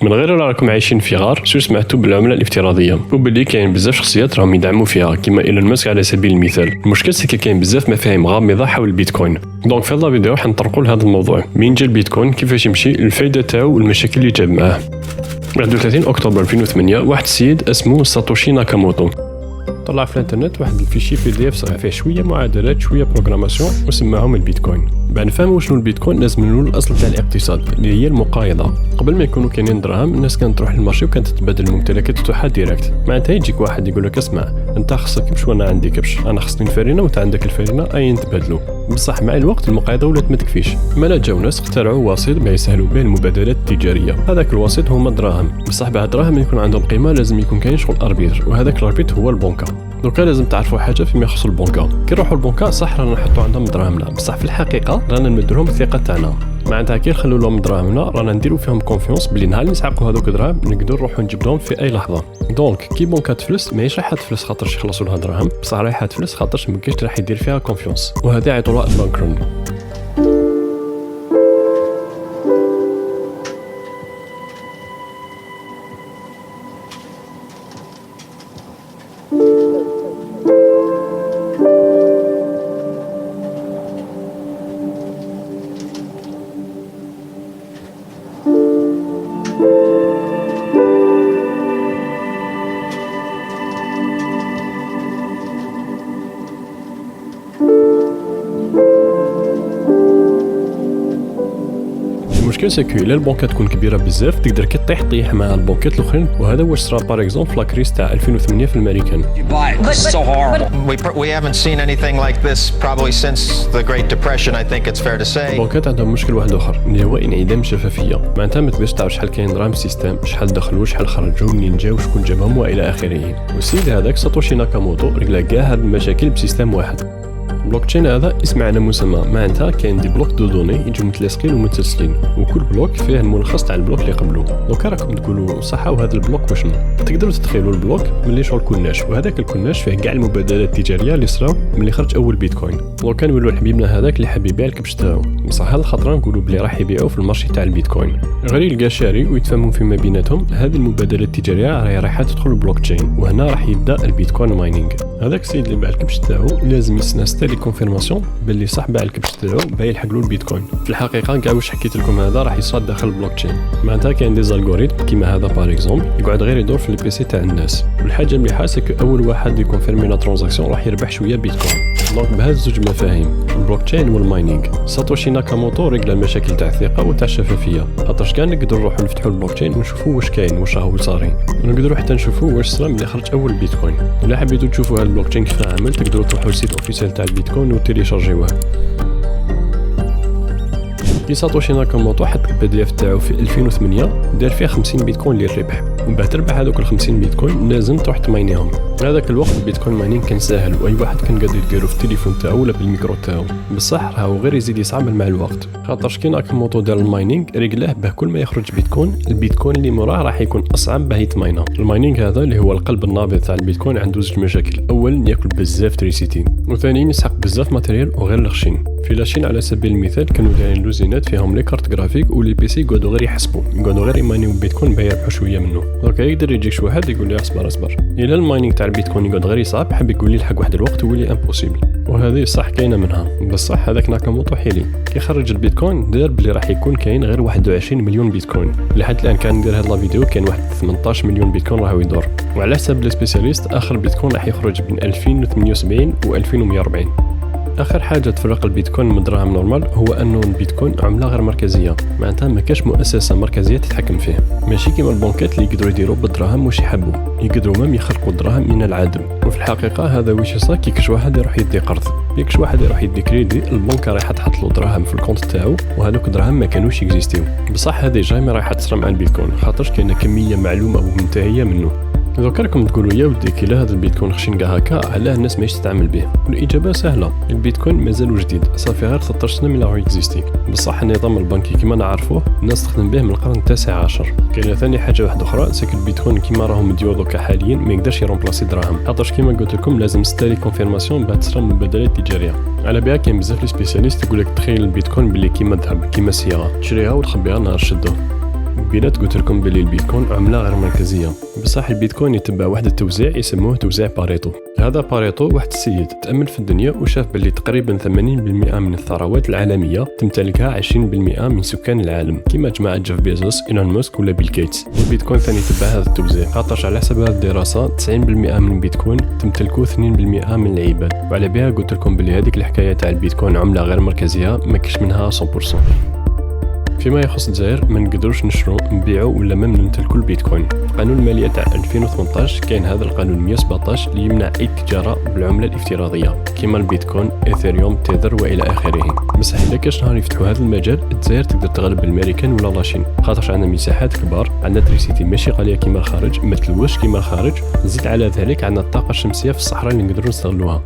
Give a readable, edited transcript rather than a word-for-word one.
من غير راكم عايشين في غار شو سمعتوا بالعمله الافتراضيه وباللي كاين بزاف شخصيات راهم يدعموا فيها كيما ايلون ماسك على سبيل المثال. المشكل سكي كاين بزاف مفاهيم غامضه حول البيتكوين. دونك في هذا الفيديو حنطرقوا لهذا الموضوع، منين جا البيتكوين، كيفاش يمشي، الفائده تاعو والمشاكل اللي جاب معاه. 31 اكتوبر 2008 واحد السيد اسمه ساتوشي ناكاموتو طلع في الانترنت واحد الفيشي PDF صغير فيه شويه معادلات شويه بروغراماسيون وسماهم البيتكوين. بعد نفهموا شنو البيتكوين لازم نقولوا الاصل تاع الاقتصاد اللي هي المقايضه. قبل ما يكونوا كاينين دراهم الناس كانت تروح للمارشي وكانت تتبادل الممتلكات تاعها ديريكت. معناتها يجيك واحد يقول لك اسمع انت خصك كبش وانا عندي كبش، انا خصني الفرينه وانت عندك الفرينه اي نتبادلوا. بصح مع الوقت المقايضه ولات ما تكفيش، مالا جاو ناس اخترعوا وسيط باش يسهلوا به المبادلات التجاريه. هذاك الوسيط هما الدراهم، بصح بعد الدراهم يكون عندهم قيمه لازم يكون كاين شغل اربيتر، وهذاك الاربيتر هو البنكه. دوكا لازم تعرفوا حاجه فيما يخص البنكه. كي نروحوا البنكه صح رانا نحطوا عندهم دراهمنا، بصح في الحقيقه رانا نمدلهم الثقه تاعنا. معناتها كي نخلوا لهم دراهمنا رانا نديروا فيهم كونفيونس بلي نهار اللي نسحقوا هذوك الدراهم نقدروا نروحوا نجيبهم في اي لحظه. دونك كي بنكه تفلس ماهيش رايحه تفلس خاطرش يخلصوا لها دراهم، بصح رايحه تفلس خاطرش ما كاينش راح يدير فيها كونفيونس، وهذا يعيطوا لها البنك رن. المشكل سكو الا البنكات تكون كبيره بزاف تقدر كي طيح مع البنكات الاخرين، وهذا واش صرا باغ اكزومبل في لاكريس تاع 2008 في الامريكان. We haven't seen anything like this probably since the Great Depression. I think it's fair to say. البنكات عندهم مشكل واحد اخر اللي هو انعدام الشفافيه. معناتها ما تقدرش تعرف شحال كاين دراهم في السيستم، شحال دخلوا شحال خرجوا منين جاو شكون جابهم والى اخره. والسيد هذاك ساتوشي ناكاموتو رجلا كاع هاد المشاكل بسيستم واحد. البلوك تشين هذا اسم على مسمى، معناتها كاين دي بلوك دو دوني يجوا متلاصقين ومتسلسلين، وكل بلوك فيه الملخص تاع البلوك اللي قبله. دوكا راكم تقولوا صح وهذا البلوك وشنو؟ تقدروا تتخيلوا البلوك ملي شغل كناش، وهذاك الكناش فيه كاع المبادلات التجاريه اللي صراو ملي خرج اول بيتكوين. دوكا نقولوا لحبيبنا هذاك اللي حاب يبيع الكبش تاعو، بصح هذا الخطره نقولوا بلي راح يبيعوا في المارشي تاع البيتكوين. غير يلقى شاري ويتفاهموا فيما بيناتهم، هذه المبادلات التجاريه راح تدخل البلوك تشين، وهنا راح يبدا البيتكوين ماينينغ. هذاك السيد اللي باع الكبش تاعو لازم يستنى لي كونفيرماسيون باللي صح باع الكبش تاعو باغي يلحق له البيتكوين. في الحقيقه كاع واش حكيت لكم هذا راح يصاد داخل البلوك تشين. معناتها كاين دي زالغوريثم كيما هذا باغ اكزومبل يقعد غير يدور في البي سي تاع الناس، والحاجه مليحه سكو اول واحد يكونفيرمي لا ترانزاكسيون راح يربح شويه بيتكوين. دونك بهذا زوج مفاهيم البلوك تشين والماينينغ، ساتوشي ناكاموتو رجل المشاكل تاع الثقه وتاع الشفافيه. خاطرش كان نقدروا نروحوا نفتحوا البلوك تشين ونشوفوا واش كاين واش راهو صاري، ونقدروا حتى نشوفوا واش صرا ملي خرج اول بيتكوين. الا حبيتوا تشوفوا هذا البلوك تشين كيف عمل تقدروا تروحوا للسيت اوفيسيال تاع البيتكوين وتيليشارجيوه. كي ساتوشي ناكاموتو حط PDF تاعو في 2008 دار فيه 50 بيتكوين للربح، ومن بعد تربح هذوك ال 50 بيتكوين لازم تروح تماينيهم. هذاك الوقت البيتكوين ماينينغ كان ساهل واي واحد كان قادر يديرو في التليفون تاعو ولا بالميكرو تاعو، بصح راهو غير يزيد يصعب مع الوقت. خاطرش كي ناكاموتو دار الماينينغ رجلاه به كل ما يخرج بيتكوين البيتكوين اللي موراه راح يكون اصعب به يتماينا. الماينينغ هذا اللي هو القلب النابض تاع البيتكوين عنده زوج مشاكل، اولا ياكل بزاف تريسيتي، وثانيا يسحق بزاف ماتيريال وغير الخشين. في لاشين على سبيل المثال كانوا دايرين لوزينات فيهم لي كارت جرافيك ولي بي سي يقعدوا غير يحسبوا يقعدوا غير يماينيو بيتكوين باش يربحوا شويه منه. دونك يقدر يجيك شي واحد يقول لي اصبر الى الماينينغ تاع البيتكوين يقعد غير يصعب، حاب يقول لي لحق واحد الوقت ولي امبوسيبل، وهذه صح كاينه منها. بصح هذاك ناكاموتو حيلي كي خرج البيتكوين دار بلي راح يكون كاين غير 21 مليون بيتكوين. لحد الان كان ندير هذا الفيديو كاين واحد 18 مليون بيتكوين راهو يدور، وعلى حسب لي سبيسياليست اخر بيتكوين راح يخرج بين 2078 و 2140. اخر حاجه تفرق البيتكوين من الدراهم نورمال هو انه البيتكوين عمله غير مركزيه، معناتها ما كاش مؤسسه مركزيه تتحكم فيه، ماشي كيما البنكات اللي يقدروا يديروا بالدراهم واش يحبوا، يقدروا مام يخلقوا الدراهم من العدم. وفي الحقيقه هذا واش يصير كي كاش واحد يروح يدي قرض، كاش واحد يروح يدي كريدي البنكه رايحه تحط له دراهم في الكونت تاعو، وهذوك الدراهم ما كانوش يكزيستيو. بصح هذه جاي رايحه تصرى مع البيتكوين خاطرش كاينه كميه معلومه ومنتهيه منه. دوكا راكم تقولوا يا ودي كي هذا البيتكوين خشين كاع هكا علاه الناس ماهيش تتعامل به؟ والاجابه سهله، البيتكوين مازال جديد صافي غير 13 سنه من راهو يكزيستي، بصح النظام البنكي كيما نعرفوه الناس تخدم به من القرن التاسع عشر. كاينه ثاني حاجه واحده اخرى سكو البيتكوين كيما راهم مديو دوكا حاليا ما يقدرش يرومبلاسي دراهم، خاطرش كيما قلت لكم لازم ستاري كونفيرماسيون بعد تصرا المبادلات التجاريه. على بالك كاين بزاف لي سبيسياليست يقول لك تخيل البيتكوين باللي كيما الذهب كيما الصياغه تشريها وتخبيها نهار شدو. بينات قلت لكم بلي البيتكوين عملة غير مركزية، بصح البيتكوين يتبع واحد التوزيع يسموه توزيع باريتو. هذا باريتو واحد السيد تأمل في الدنيا وشاف بلي تقريبا 80% من الثروات العالمية تمتلكها 20% من سكان العالم، كما جماعة جيف بيزوس، إيلون ماسك ولا بيل جيتس. والبيتكوين ثاني يتبع هذا التوزيع، خاطرش على حسب هذه الدراسة 90% من البيتكوين تمتلكوه 2% من العباد. وعلى بها قلت لكم بلي هذيك الحكاية تاع البيتكوين عملة غير مركزية ما كاش منها 100%. فيما يخص الجزائر ما نقدروش نشرو نبيعو ولا ما نمتلكو البيتكوين. قانون الماليه تاع 2018 كاين هذا القانون 117 اللي يمنع اي تجاره بالعمله الافتراضيه كيما البيتكوين، ايثيريوم، تيذر والى اخره. بصح اذا كاش نهار يفتحوا هذا المجال الجزائر تقدر تغلب الامريكان ولا لاشين، خاطرش عندنا مساحات كبار، عندنا تريسيتي ماشي غاليه كيما الخارج، ما تلوش كيما الخارج، نزيد على ذلك عندنا الطاقه الشمسيه في الصحراء اللي نقدروا نستغلوها.